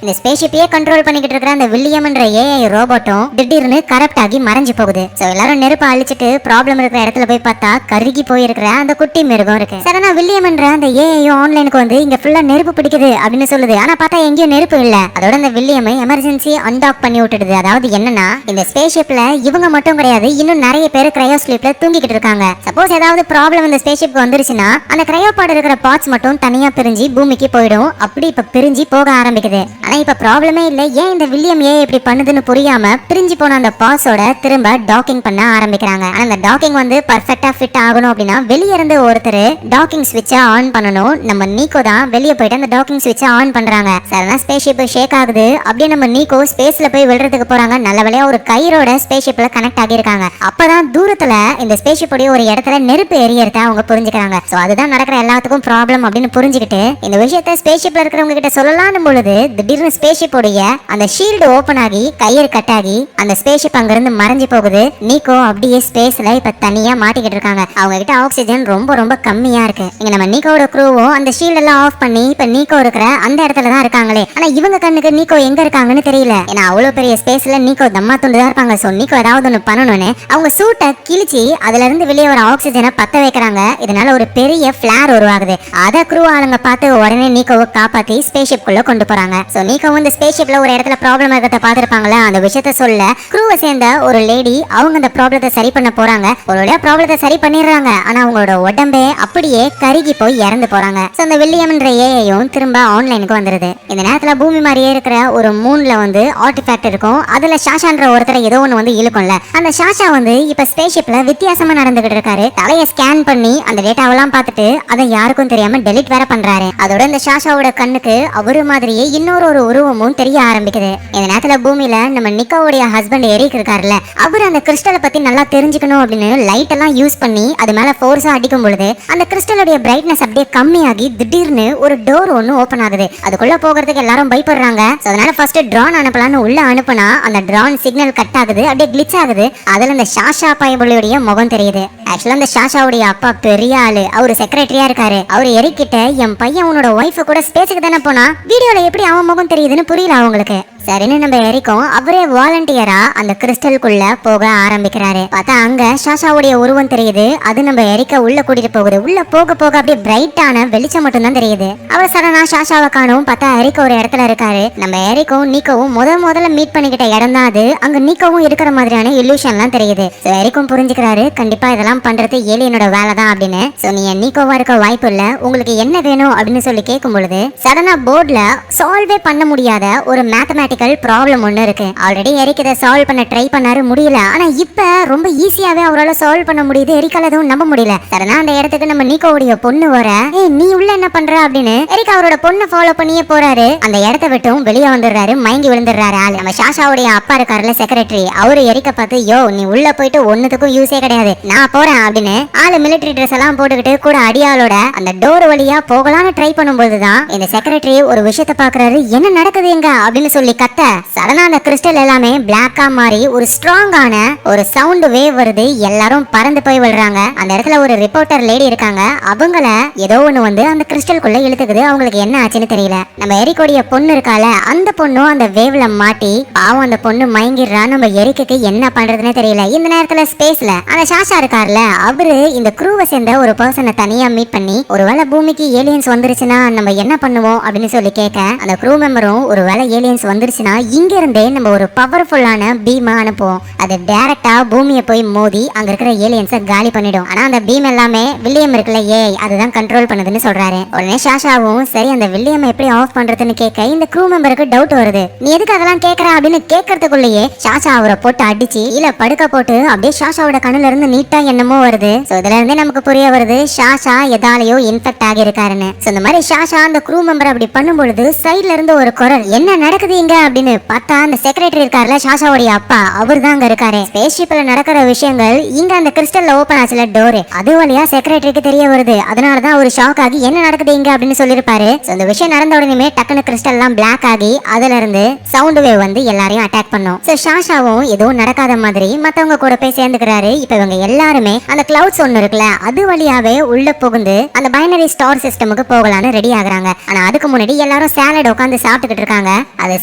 இந்த ஸ்பேஸ்ஷிப்பையே கண்ட்ரோல் பண்ணிக்கிட்டு இருக்கிற அந்த வில்லியம் என்ற ஏஐ ரோபோட்டும் திடீர்னு கரப்ட் ஆகி மறைஞ்சு போகுது. சோ எல்லாரும் நெருப்பு அழிச்சிட்டு ப்ராப்ளம் இருக்கிற இடத்துல போய் பார்த்தா கருகி போயிருக்கிற அந்த குட்டி மிருகம் இருக்கு. சடனா வில்லியம் என்ற அந்த ஏஐயும் ஆன்லைனுக்கு வந்து இங்க ஃபுல்லா நெருப்பு பிடிக்குது அப்படின்னு சொல்லுது. ஆனா பார்த்தா எங்கேயும் நெருப்பு இல்ல. அதோட அந்த வில்லியமை எமர்ஜென்சி அன்டாக் பண்ணி விட்டுடுது. அதாவது என்னன்னா இந்த ஸ்பேஸ்ஷிப்ல இவங்க மட்டும் கிடையாது, இன்னும் நிறைய பேர் கிரையோ ஸ்லீப்ல தூங்கிக்கிட்டு இருக்காங்க. சப்போஸ் ஏதாவது ப்ராப்ளம் இந்த ஸ்பேஸ்ஷிப்க்கு வந்துருச்சுன்னா அந்த கிரையோபாட் இருக்கிற பார்ட்ஸ் மட்டும் தனியா பிரிஞ்சு பூமிக்கு போயிடும். அப்படி இப்ப பிரிஞ்சு போக ஆரம்பிக்குது. ஆனா இப்ப ப்ராப்ளமே இல்ல. ஏன் இந்த வில்லியம் ஏன் இப்படி பண்ணுதுன்னு புரியாம பிரிஞ்சு போன அந்த பார்ட்ஸோட திரும்ப டாக்கிங் பண்ண ஆரம்பிக்கிறாங்க. ஆனா அந்த டாக்கிங் வந்து பர்ஃபெக்ட்டா ஃபிட் ஆகணும் அப்படின்னா வெளிய இருந்து ஒருத்தர் டாக்கிங் ஸ்விட்சை ஆன் பண்ணணும். நம்ம நீக்கோ தான் வெளிய போயிட்டு அந்த டாக்கிங் ஸ்விட்சை ஆன் பண்றாங்க. சடனா ஸ்பேஸ்ஷிப் ஷேக் ஆகுது. அப்படியே நம்ம நீக்கோ ஸ்பேஸ்ல போய் விழுறதுக்கு போறாங்க. நல்ல வேளையா ஒரு கயிறோட ஸ்பேஸ்ஷிப்ல கனெக்ட் ஆகியிருக்காங்க. அப்பதான் தூரத்துல இந்த ஸ்பேஸ்ஷிப் உடைய ஒரு இடத்துல நெருப்பு எரியறத அவங்க புரிஞ்சுக்கிறாங்க. சோ அதுதான் நடக்கிற எல்லாத்துக்கும் ப்ராப்ளம் அப்படின்னு புரிஞ்சுக்கிட்டு இந்த விஷயத்தை ஸ்பேஸ்ஷிப்ல இருக்கிறவங்க கிட்ட சொல்லலாம்னு பொழுது திடீர்னு ஸ்பேஸ்ஷிப் உடைய அந்த ஷீல்டு ஓபன் ஆகி கயிறு கட் ஆகி அந்த ஸ்பேஸ்ஷிப் அங்கிருந்து மறைஞ்சு போகுது. நீக்கோ அப்படியே ஸ்பேஸ்ல இப்ப தனியா மாட்டிக்கிட்டு இருக்காங்க. அவங்க கிட்ட ஆக்சிஜன் ரொம்ப ரொம்ப கம்மியா இருக்கு. இங்க நம்ம நீக்கோட க்ரூவும் அந்த ஷீல்ட் எல்லாம் ஆஃப் பண்ணி இப்ப நீக்கோ இருக்கிற அந்த இடத்துல தான் இருக்காங்களே. ஆனா இவங்க கண்ணுக்கு நீக்கோ எங்க இருக்காங்கன்னு தெரியல. ஏன்னா அவ்வளவு பெரிய ஸ்பேஸ்ல நீக்கோ தம்மா துண்டு தான் இருப்பாங்க. சோ நீக்கோ ஏதாவது ஒண்ணு பண்ணணும்னு அவங்க சூட்டை கிழிச்சு அதுல இருந்து வெளியே வர ஆக்சிஜனை பத்த வைக்கிறாங்க. இதனால ஒரு பெரிய ஃபிளேர் உருவாகுது. அத க்ரூ ஆளுங்க பார்த்து உடனே நீக்கோவை காப்பாத்தி ஸ்பேஸ்ஷிப் குள்ள கொண்டு போறாங்க. சோ நீக்கோ இந்த ஸ்பேஸ்ஷிப்ல ஒரு இடத்துல ப்ராப்ளம் இருக்கிறத பாத்துருப்பாங்களா, அந்த விஷயத்த சொல்ல க்ரூவை சேர்ந்த ஒரு லேடி அவங்க அந்த ப்ராப்ளத்தை சரி பண்ண போறாங்க. ஒரு ப்ராப்ளத்தை சரி பண்ணிடுறாங்க. ஆனா அவங்களோட உடம்பே அப்படியே கருகி போய் இறந்து போறாங்க. சோ அந்த வில்லியம் என்ற ஏஐயும் திரும்ப ஆன்லைனுக்கு வந்துருது. இந்த நேரத்துல பூமி மாதிரியே இருக்கிற ஒரு மூன்ல வந்து ஆர்டிஃபேக்ட் இருக்கும். அதுல ஷாஷான்ற ஒருத்தர் ஏதோ ஒண்ணு வந்து இழுக்கும்ல, அந்த ஷாஷா வந்து இப்ப ஸ்பேஸ்ஷிப்ல வித்தியாசமா நடந்துகிட்டு இருக்காரு. தலையை ஸ்கேன் பண்ணி அந்த டேட்டாவெல்லாம் பார்த்துட்டு அதை யாருக்கும் தெரியாம டெலிட் வேற பண்றாரு. அதோட இந்த ஷாஷாவோட கண்ணுக்கு அவரு மாதிரியே இன்னொரு ஒரு உருவமும் தெரிய ஆரம்பிக்குது. இந்த நேரத்துல பூமியில நம்ம நிக்கோவுடைய ஹஸ்பண்ட் எரிக் இருக்காருல்ல, அவர் அந்த கிறிஸ்டலை பத்தி நல்லா தெரிஞ்சுக்கணும் அப்படின்னு லைட் எல்லாம் யூஸ் பண்ணி அது மேல ஃபோர்ஸா அடிக்கும் பொழுது அந்த கிறிஸ்டலுடைய பிரைட்னஸ் அப்படியே கம்மியாகி திடீர்னு ஒரு டோர் ஒன்னு ஓபன் ஆகுது. அதுக்குள்ள போகிறதுக்கு எல்லாரும் பயப்படுறாங்க. அதனால ஃபர்ஸ்ட் ட்ரோன் அனுப்பலாம்னு உள்ள அனுப்புனா அந்த ட்ரோன் சிக்னல் கட் ஆகுது, அப்படியே கிளிச் ஆகுது. அதுல இந்த ஷாஷா பயபுள்ளியுடைய முகம் தெரியுது. ஆக்சுவலா அந்த ஷாஷாவுடைய அப்பா பெரிய ஆளு, அவரு செக்ரட்டரியா இருக்காரு. அவரு எரிக் கிட்ட என் பையன் உன்னோட ஒய்ஃப் கூட ஸ்பேஸுக்கு தானே போனா, வீடியோல எப்படி அவன் முகம் தெரியுதுன்னு புரியல அவங்களுக்கு. சரின்னு நம்ம எரிக்கும் அவரே வாலண்டியரா அந்த கிறிஸ்டலுக்குள்ள போக ஆரம்பிக்கிறாரு. பார்த்தா அங்க ஷாஷாவுடைய உருவம் தெரியுது. அது நம்ம எரிக்க உள்ள கூட்டிட்டு போகுது. உள்ள போக போக அப்படியே பிரைட்டான வெளிச்சம் மட்டும் தான் தெரியுது. அவர் சடனா ஷாஷாவை காணும். பார்த்தா எரிக்க ஒரு இடத்துல இருக்காரு. நம்ம எரிக்கும் நீக்கவும் முதல்ல மீட் பண்ணிக்கிட்ட இடம் தான் அது. அங்க நீக்கவும் இருக்கிற மாதிரியான இல்லூஷன்லாம் தெரியுது. எரிக்கும் புரிஞ்சுக்கிறாரு, கண்டிப்பா இதெல்லாம் பண்றது ஏலியனோட வேலை தான் அப்படின்னு. சோ நீ நீக்கோவா இருக்க வாய்ப்பு இல்ல, உங்களுக்கு என்ன வேணும் அப்படின்னு சொல்லி கேட்கும் பொழுது சடனா போர்ட்ல சால்வே பண்ண முடியாத ஒரு மேத்தமேட்டிக்கல் ப்ராப்ளம் ஒண்ணு இருக்கு. ஆல்ரெடி எரிக் இதை சால்வ் பண்ண ட்ரை பண்ணாரு, முடியல. ஆனா இப்ப ரொம்ப ஈஸியாவே அவரால் சால்வ் பண்ண முடியுது. எரிக்கால எதுவும் நம்ப முடியல. சடனா அந்த இடத்துக்கு நம்ம நீக்கோவுடைய பொண்ணு வர, ஏய் நீ உள்ள என்ன பண்ற அப்படின்னு எரிக் அவரோட பொண்ணை ஃபாலோ பண்ணியே போறாரு. அந்த இடத்த விட்டும் வெளியே வந்துடுறாரு, மயங்கி விழுந்துடுறாரு ஆளு. நம்ம ஷாஷாவுடைய அப்பா இருக்காருல செக்ரட்டரி, அவரு எரிக்க பார்த்து யோ நீ உள்ள போயிட்டு ஒன்னுத்துக்கும் யூஸே கிடையாது, நான் போறேன் அப்படின்னு ஆளு மிலிட்டரி ட்ரெஸ் எல்லாம் போட்டுக்கிட்டு கூட அடியாளோட அந்த டோர் வழியா போகலான்னு ட்ரை பண்ணும்போதுதான் இந்த செக்ரட்டரி ஒரு விஷயத்த பாக்குறாரு. என்ன நடக்குது எங்க அப்படின்னு சொல்லி கத்த சடனா அந்த கிறிஸ்டல் எல்லாமே பிளாக்கா மாறி ஒரு ஸ்ட்ராங்கான ஒரு சவுண்ட் வேவ் வருது. எல்லாரும் பறந்து போய் விழுறாங்க. அந்த இடத்துல ஒரு ரிப்போர்ட்டர் லேடி இருக்காங்க. அவங்கள ஏதோ ஒண்ணு வந்து அந்த கிறிஸ்டலுக்குள்ள இழுத்துக்குது. அவங்களுக்கு என்ன ஆச்சுன்னு தெரியல. நம்ம எரிக்கோடைய பொண்ணு இருக்கால, அந்த பொண்ணும் அந்த வேவ்ல மாட்டி பாவம் அந்த பொண்ணு மயங்கிடுறா. நம்ம எரிக்கு என்ன பண்றதுன்னு தெரியல. இந்த நேரத்துல ஸ்பேஸ்ல அந்த சாஷா இருக்கார்ல, அவரு இந்த க்ரூவை சேர்ந்த ஒரு பர்சனை தனியா மீட் பண்ணி ஒருவேளை பூமிக்கு ஏலியன்ஸ் வந்துருச்சுன்னா நம்ம என்ன பண்ணுவோம் அப்படின்னு சொல்லி கேட்க, அந்த க்ரூ மெம்பரும் ஒருவேளை ஏலியன்ஸ் வந்துருச்சுன்னா இங்க இருந்தே நம்ம ஒரு பவர்ஃபுல்லான பீமை அனுப்புவோம். அது டைரக்டா பூமியை போய் மோதி அங்க இருக்கிற ஏலியன்ஸை காலி பண்ணிடும். ஆனா அந்த பீம் எல்லாமே வில்லியம் இருக்குல்ல, அதுதான் கண்ட்ரோல் பண்ணுதுன்னு சொல்றாரு. உடனே சாஷாவும் சரி அந்த வில்லியம் எப்படி ஆஃப் பண்றதுன்னு கேட்க இந்த க்ரூ மெம்பருக்கு டவுட் வருது. நீ எதுக்கு அதெல்லாம் கேட்கற அப்படின்னு கேட்கறதுக்குள்ளேயே சாஷா அவரை போட்டு அடிச்சு இல்ல படுக்க போட்டு அப்படியே சாஷாவோட கண்ணுல இருந்து நீட்டா என்னமோ வருது. சோ இதுல இருந்தே நமக்கு புரிய வருது சாஷா எதாலையோ இன்ஃபெக்ட் ஆகி இருக்காருன்னு. சோ இந்த மாதிரி சாஷா அந்த க்ரூ மெம்பர் அப்படி பண்ணும்பொழுது சைட்ல இருந்து ஒரு குரல், என்ன நடக்குது இங்க அப்படின்னு பார்த்தா அந்த செக்ரட்டரி இருக்காருல சாஷாவுடைய அப்பா, அவர் தான் அங்க இருக்காரு. ஸ்பேஸ் ஷிப்ல நடக்கிற விஷயங்கள் இங்க அந்த கிறிஸ்டல்ல ஓபன் ஆச்சுல டோர், அது வழியா செக்ரட்டரிக்கு தெரிய வருது. அதனாலதான் ஒரு ஷாக் ஆகி என்ன நடக்குது இங்க அப்படின்னு சொல்லிருப்பாரு. இந்த விஷயம் நடந்த உடனே டக்குனு கிறிஸ்டல் எல்லாம் பிளாக் ஆகி அதுல இருந்து சவுண்ட் வேவ் வந்து எல்லாரையும் அட்டாக் பண்ணும். சோ சாஷாவும் எதுவும் நடக்காத மாதிரி மத்தவங்க கூட போய் சேர்ந்துக்கிறாரு. இப்ப இவங்க எல்லாருமே அந்த கிளவுட்ஸ் ஒன்னு இருக்குல்ல, அது வழியாவே உள்ள புகுந்து அந்த பைனரி ஸ்டார் சிஸ்டமுக்கு போகலான்னு ரெடி ஆகுறாங்க. ஆனா அதுக்கு முன்னாடி எல்லாரும் சாலட் உட்காந்து சாப்பிட்டுக்கிட்டு இருக்காங்க. அதை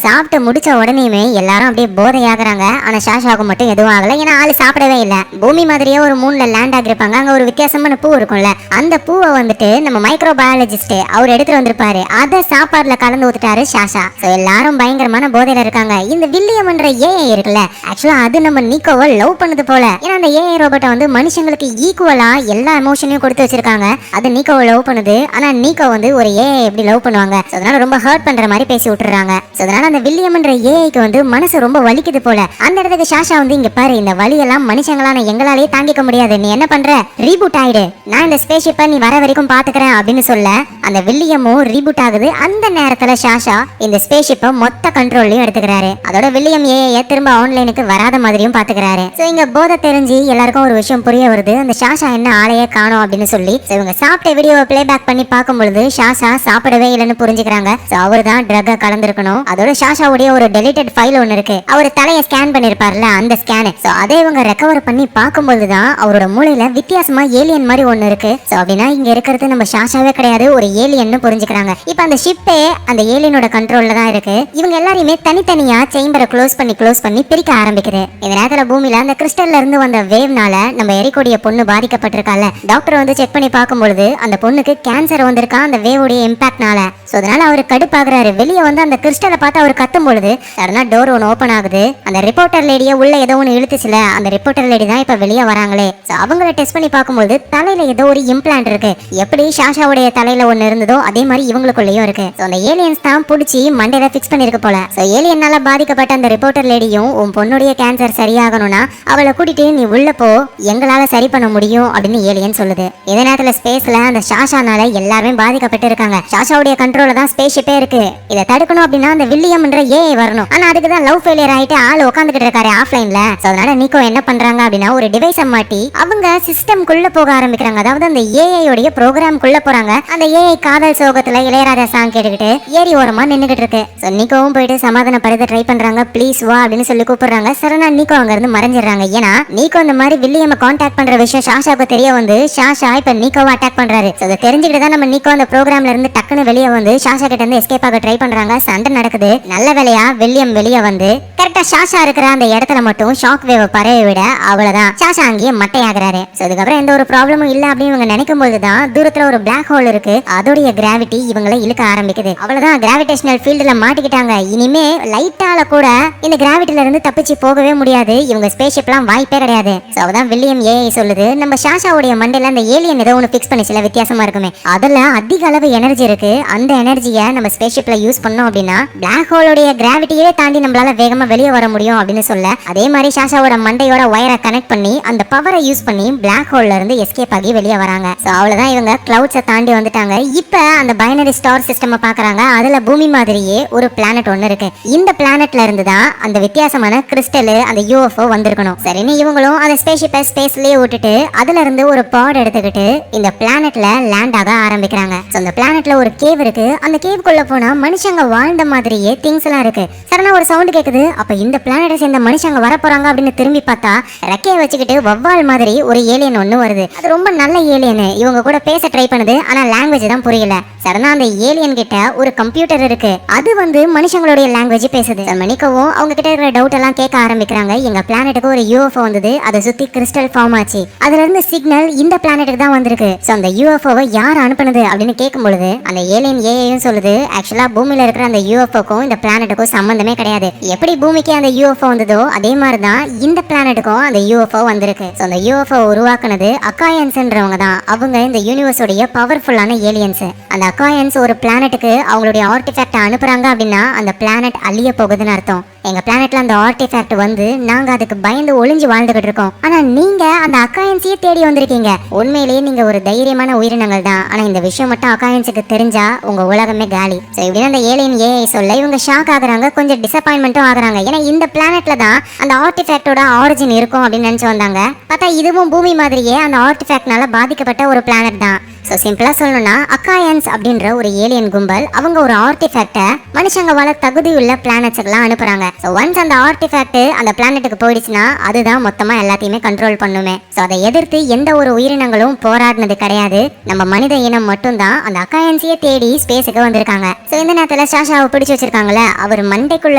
சாப்பிட்டு முடிச்ச உடனேயுமே எல்லாரும் அப்படியே போதையாகிறாங்க. ஆனா சாஷாவுக்கு மட்டும் எதுவும் ஆகல, ஏன்னா ஆளு சாப்பிடவே இல்ல. பூமி மாதிரியே ஒரு மூன்ல லேண்ட் ஆகிருப்பாங்க. அங்க ஒரு வித்தியாசமான பூ இருக்கும்ல, அந்த பூவை வந்துட்டு நம்ம மைக்ரோ பயாலஜிஸ்ட் அவர் எடுத்துட்டு வந்திருப்பாரு. அதை சாப்பாடுல கலந்து ஊத்துட்டாரு சாஷா. சோ எல்லாரும் பயங்கரமான போதையில இருக்காங்க. இந்த வில்லியம் என்ற ஏஐ இருக்குல்ல, ஆக்சுவலா அது நம்ம நிக்கோவை லவ் பண்ணது போல. ஏன்னா அந்த ஏஐ ரோபோட்டை வந்து மனுஷங்களுக்கு ஈக்குவலா எல்லா எமோஷனையும் கொடுத்து வச்சிருக்காங்க. அது நிக்கோவை லவ் பண்ணுது. ஆனா நிக்கோ வந்து ஒரு ஏஐ எப்படி லவ் பண்ணுவாங்க, அதனால ரொம்ப ஹர்ட் பண்ற மாதிரி பேசி விட்டுறாங்க. அதனால அந்த வில்லியம் என்ற ஏஐக்கு வந்து மனசு ரொம்ப வலிக்குது போல. அந்த இடத்துக்கு சாஷா வந்து இங்க பாரு, இந்த வலியெல்லாம் மனுஷங்களான எங்களாலேயே தாங்கிக்க முடியாது, நீ என்ன பண்ற, ரீபூட் ஆயிடு, நான் இந்த ஸ்பேஸ் ஷிப்பை நீ வர வரைக்கும் பாத்துக்கிறேன் அப்படின்னு சொல்ல அந்த வில்லியமும் ரீபூட் ஆகுது. அந்த நேரத்துல சாஷா இந்த ஸ்பேஸ் ஷிப்பை மொத்த கண்ட்ரோல்லையும் எடுத்துக்கிறாரு. அதோட வில்லியம் ஏஐ திரும்ப ஆன்லைனுக்கு வராத மாதிரியும் பாத்துக்கிறாரு. சோ இங்க போதை தெரிஞ்சு எல்லாருக்கும் ஒரு விஷயம் புரிய வருது, அந்த சாஷா என்ன ஆளையே காணோம் அப்படின்னு சொல்லி இவங்க சாப்பிட்ட வீடியோவை பிளே பேக் பண்ணி பார்க்கும்பொழுது சாஷா சாப்பிடவே இல்லைன்னு புரிஞ்சுக்கிறாங்க. அவர் தான் ட்ரக்கை கலந்துருக்கணும். அதோட சாஷாவுடைய ஒரு டெலிட்டட் ஃபைல் ஒன்னு இருக்கு, அவர் தலையை ஸ்கேன் பண்ணிருப்பார்ல அந்த ஸ்கேனு. சோ அதை இவங்க ரெக்கவர் பண்ணி பார்க்கும்போதுதான் அவரோட மூளையில வித்தியாசமா ஏலியன் மாதிரி ஒன்னு இருக்கு. சோ அப்படின்னா இங்க இருக்கிறது நம்ம சாஷாவே கிடையாது, ஒரு ஏலியன்னு புரிஞ்சுக்கிறாங்க. இப்ப அந்த ஷிப்பே அந்த ஏலியனோட கண்ட்ரோல்ல தான் இருக்கு. இவங்க எல்லாரையுமே தனித்தனியா சேம்பரை க்ளோஸ் பண்ணி பிரிக்க ஆரம்பிக்குது. இந்த நேரத்துல பூமியில அந்த கிறிஸ்டல்ல இருந்து வந்த வேவ்னால நம்ம எரிக்கோடைய பொண்ணு பாதிக்கப்பட்டிருக்கால. டாக்டர் வந்து செக் பண்ணி பார்க்கும்பொழுது அந்த பொண்ணுக்கு கேன்சர் வந்திருக்கா அந்த வேவோடைய இம்பாக்ட்னால. சோ அதனால அவர் கடுப்பாகிறாரு. வெளியே வந்து அந்த கிறிஸ்டலை பார்த்து அவர் கத்தும் பொழுது சடனா டோர் ஒன்று ஓபன் ஆகுது. அந்த ரிப்போர்ட்டர் லேடியை உள்ள ஏதோ ஒன்று இழுத்துச்சுல, அந்த ரிப்போர்ட்டர் லேடி தான் இப்ப வெளியே வராங்களே. சோ அவங்கள டெஸ்ட் பண்ணி பார்க்கும்போது தலையில ஏதோ ஒரு இம்ப்ளான்ட் இருக்கு. எப்படி சாஷாவுடைய தலையில ஒன்னு இருந்ததோ அதே மாதிரி இவங்களுக்குள்ளேயும் இருக்கு. சோ அந்த ஏலியன்ஸ் தான் புடிச்சு மண்டையில ஃபிக்ஸ் பண்ணிருக்கு போல. சோ ஏலியனால பாதிக்கப்பட்ட அந்த ரிப்போர்ட்டர் லேடியும் உன் பொண்ணுடைய கேன்சர் சரியாகணும்னா அவளை கூட்டிட்டு நீ உள்ள போ, எங்களால சரி பண்ண முடியும் அப்படின்னு ஏலியன் சொல்லுது. இதே நேரத்துல ஸ்பேஸ்ல அந்த சாஷானால எல்லாருமே பாதிக்கப்பட்டு இருக்காங்க. சாஷாவுடைய கண்ட்ரோல்ல தான் ஸ்பேஸ் ஷிப்பே இருக்கு. இதை தடுக்கணும் அப்படின்னா அந்த வில்லியம் என்ற ஏஐ வரணும். ஆனா அதுக்கு தான் லவ் ஃபெயிலியர் ஆயிட்டு ஆள் உட்காந்துக்கிட்டு இருக்காரு ஆஃப்லைன்ல. சோ அதனால நிக்கோ என்ன பண்றாங்க அப்படின்னா ஒரு டிவைஸை மாட்டி அவங்க சிஸ்டம்குள்ள போக ஆரம்பிக்கிறாங்க. அதாவது அந்த ஏஐ உடைய ப்ரோக்ராம்குள்ள போறாங்க. அந்த ஏஐ காதல் சோகத்துல இளையராஜா சாங் கேட்டுக்கிட்டு ஏரி ஓரமா நின்னுகிட்டு இருக்கு. சோ நிக்கோவும் போயிட்டு சமாதானப்படுத்த ட்ரை பண்றாங்க. ப்ளீஸ் வா அப்படின்னு சொல்லி கூப்பிடுறாங்க. சரணா நிக்கோ அங்க இருந்து மறைஞ்சிடறாங்க. ஏன்னா நிக்கோ இந்த மாதிரி வில்லியம் கான்டாக்ட் பண்ற விஷயம் சாஷாவுக்கு தெரிய வந்து சாஷா இப்ப நிக்கோவை அட்டாக் பண்றாரு. சோ அதை தெரிஞ்சுக்கிட்டு தான் நம்ம நிக்கோ அந்த ப்ரோக்ராம்ல இருந்து டக்குன்னு வெளியே வந்து சாஷா கிட்ட இருந்து எஸ்கேப் ஆக ட்ரை பண்றாங்க. சண்டை நடக்குது. நல்ல வேலையா வில்லியம் வெளியே வந்து கரெக்டா சாஷா இருக்கிற அந்த இடத்துல மட்டும் ஷாக் வேவ் பரவி விட அவ்வளவுதான் சாஷா அங்கேயே மட்டையாகிறாரு. சோ அதுக்கப்புறம் எந்த ஒரு ப்ராப்ளமும் இல்ல அப்படின்னு இவங்க நினைக்கும் போதுதான் தூரத்துல ஒரு பிளாக் ஹோல் இருக்கு. அதோடைய கிராவிட்டி இவங்களை இழுக்க ஆரம்பிக்குது. அவ்வளவுதான் கிராவிடேஷனல் ஃபீல்டுல மாட்டிக்கிட்டாங்க. இனிமே லைட்டால கூட இந்த கிராவிட்டில இருந்து தப்பிச்சு போகவே முடியாது. இவங்க ஸ்பேஸ் ஷிப்லாம் வாய்ப்பே கிடையாது. சோ அதான் வில்லியம் ஏஐ சொல்லுது, நம்ம சாஷாவுடைய மண்டையில அந்த ஏலியன் ஏதோ ஒன்று ஃபிக்ஸ் பண்ணிச்சுல வித்தியாசமா இருக்குமே, அதுல அதிக அளவு எனர்ஜி இருக்கு. அந்த எனர்ஜியை நம்ம ஸ்பேஸ் ஷிப்ல யூஸ் பண்ணோம் அப்படின்னா பிளாக் ஹோலோடைய கிராவிட்டியே தாண்டி நம்மளால வேகமா வெளியே வர முடியும் அப்படின்னு சொல்ல, அதே மாதிரி சாஷாவோட மண்டையோட வயரை கனெக்ட் பண்ணி அந்த பவரை யூஸ் பண்ணி பிளாக் ஹோல்ல இருந்து எஸ்கேப் ஆகி வெளியே வராங்க. சோ அவ்வளவுதான் இவங்க கிளவுட்ஸை தாண்டி வந்துட்டாங்க. இப்ப அந்த பைனரி ஸ்டார் சிஸ்டம் பாக்குறாங்க. அதுல பூமி மாதிரியே ஒரு பிளானட் ஒன்னு இருக்கு. இந்த பிளானட்ல இருந்து தான் அந்த வித்தியாசமான கிறிஸ்டல் அந்த யூஎஃப்ஓ வந்திருக்கணும். சரின்னு இவங்களும் அந்த ஸ்பேஸ் ஷிப்பை ஸ்பேஸ்லயே விட்டுட்டு அதுல இருந்து ஒரு பாட் எடுத்துக்கிட்டு இந்த பிளானட்ல லேண்ட் ஆக ஆரம்பிக்கிறாங்க. சோ அந்த பிளானட்ல ஒரு கேவ் இருக்கு. அந்த கேவுக்குள்ள போனா மனுஷங்க வாழ்ந்த மாதிரியே திங்ஸ் எல்லாம் இருக்கு. சடனா ஒரு சவுண்ட் கேக்குது. அப்ப இந்த பிளானட்டை சேர்ந்த மனுஷங்க வர போறாங்க அப்படின்னு திரும்பி பார்த்தா ரெக்கையை வச்சுக்கிட்டு வவ்வால் மாதிரி ஒரு ஏலியன் ஒண்ணு வருது. அது ரொம்ப நல்ல ஏலியன். இவங்க கூட பேச ட்ரை பண்ணுது, ஆனா லாங்குவேஜ் தான் புரியல. சடனா அந்த ஏலியன் கிட்ட ஒரு கம்ப்யூட்டர் இருக்கு. அது வந்து மனுஷங்களுடைய லாங்குவேஜ் பேசுது. மணிக்கவும் அவங்க கிட்ட இருக்கிற டவுட் எல்லாம் கேட்க ஆரம்பிக்கிறாங்க. எங்க பிளானட்டுக்கு ஒரு யூஎஃப்ஓ வந்தது, அதை சுத்தி கிறிஸ்டல் ஃபார்ம் ஆச்சு. அதுல இருந்து சிக்னல் இந்த பிளானட்டுக்கு தான் வந்திருக்கு. சோ அந்த யூஎஃப்ஓவை யார் அனுப்புனது அப்படின்னு கேட்கும் பொழுது அந்த ஏலியன் ஏஐயும் சொல்லுது, ஆக்சுவலா பூமியில இருக்கிற அந்த யூஎஃப்ஓக்கும் இந்த பிளானட்டுக்கும் சம்பந்தமே கிடையாது. எப்படி பூமிக்கு அந்த யூஎஃப்ஓ வந்ததோ அதே மாதிரி தான் இந்த பிளானட்டுக்கும் அந்த யூஎஃப்ஓ வந்திருக்கு. சோ அந்த யூஎஃப்ஓ உருவாக்குனது அக்காயன்ஸ்ன்றவங்க தான். அவங்க இந்த யூனிவர்ஸோடைய பவர்ஃபுல்லான ஏலியன்ஸ். அந்த அக்காயன்ஸ் ஒரு பிளானட்டுக்கு அவங்களுடைய ஆர்டிஃபேக்ட் அனுப்புறாங்க அப்படின்னா அந்த பிளானட் அழிய போகுதுன்னு அர்த்தம். எங்க பிளானட்ல அந்த ஆர்டிஃபேக்ட் வந்து நாங்க அதுக்கு பயந்து ஒளிஞ்சு வாழ்ந்துகிட்டு இருக்கோம். ஆனா நீங்க அந்த அக்காயன்ஸையே தேடி வந்திருக்கீங்க. உண்மையிலேயே நீங்க ஒரு தைரியமான உயிரினங்கள் தான். ஆனா இந்த விஷயம் மட்டும் அக்காயன்ஸுக்கு தெரிஞ்சா உங்க உலகமே காலி. சோ இப்படின்னு அந்த ஏலியன் ஏஐ சொல்ல இவங்க ஷாக் ஆகுறாங்க, கொஞ்சம் டிசப்பாயின்மெண்ட்டும் ஆகுறாங்க. ஏன்னா இந்த பிளானட்ல தான் அந்த ஆர்டிஃபேக்டோட ஆரிஜின் இருக்கும் அப்படின்னு நினைச்சு வந்தாங்க. பார்த்தா இதுவும் பூமி மாதிரியே அந்த ஆர்டிஃபேக்ட்னால பாதிக்கப்பட்ட ஒரு பிளானட் தான். ஸோ சிம்பிளா சொல்லணும்னா அக்காயன்ஸ் அப்படின்ற ஒரு ஏலியன் கும்பல் அவங்க ஒரு ஆர்டிஃபேக்டை மனுஷங்க வாழ தகுதியுள்ள பிளானட்ஸுக்கெல்லாம் அனுப்புறாங்க. ஸோ ஒன்ஸ் அந்த ஆர்டிஃபேக்ட் அந்த பிளானட்டுக்கு போயிடுச்சுன்னா அதுதான் மொத்தமா எல்லாத்தையுமே கண்ட்ரோல் பண்ணுமே. ஸோ அதை எதிர்த்து எந்த ஒரு உயிரினங்களும் போராடினது கிடையாது. நம்ம மனித இனம் மட்டும்தான் அந்த அக்காயன்ஸையே தேடி ஸ்பேஸுக்கு வந்திருக்காங்க. ஸோ இந்த நேரத்தில் ஷாஷாவை பிடிச்சி வச்சிருக்காங்களே, அவர் மண்டைக்குள்ள